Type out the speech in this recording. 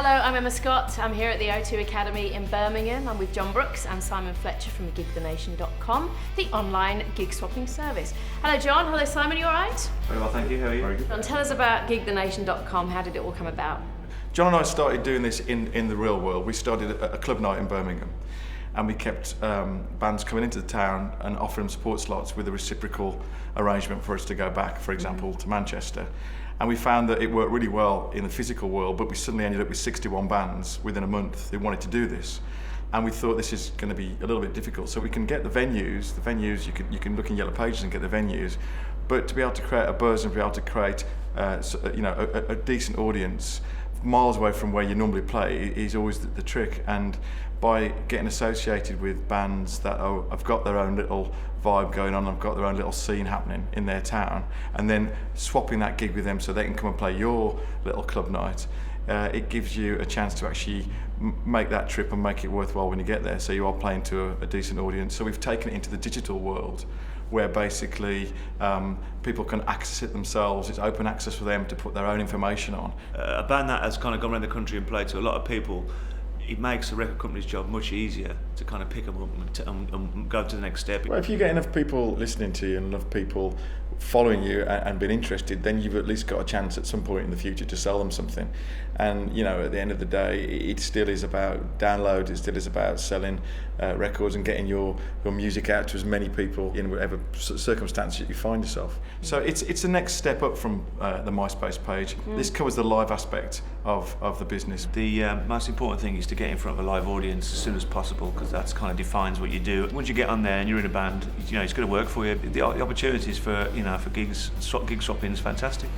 Hello, I'm Emma Scott. I'm here at the O2 Academy in Birmingham. I'm with John Brookes and Simon Fletcher from gigthenation.com, the online gig swapping service. Hello John, hello Simon, you alright? Very well, thank you. How are you? Very good. John, tell us about gigthenation.com. How did it all come about? John and I started doing this in the real world. We started a club night in Birmingham, and we kept bands coming into the town and offering them support slots with a reciprocal arrangement for us to go back, for example, to Manchester. And we found that it worked really well in the physical world, but we suddenly ended up with 61 bands within a month who wanted to do this. And we thought this is going to be a little bit difficult. So we can get the venues you can look in Yellow Pages and get the venues, but to be able to create a buzz and be able to create a decent audience miles away from where you normally play is always the trick. And by getting associated with bands that have got their own little vibe going on, have got their own little scene happening in their town, and then swapping that gig with them so they can come and play your little club night, it gives you a chance to actually make that trip and make it worthwhile when you get there, so you are playing to a decent audience. So we've taken it into the digital world, where basically people can access it themselves. It's open access for them to put their own information on. A band that has kind of gone around the country and played to a lot of people, it makes the record company's job much easier to kind of pick them up and go to the next step. Well, if you get enough people listening to you and enough people following you and being interested, then you've at least got a chance at some point in the future to sell them something. And at the end of the day, it still is about downloads. It still is about selling records and getting your music out to as many people in whatever circumstance you find yourself. So it's the next step up from the MySpace page. This covers the live aspect of the business. The most important thing is to get in front of a live audience as soon as possible, because that's kind of defines what you do. Once you get on there and you're in a band, it's going to work for you. The opportunities for gig swapping is fantastic.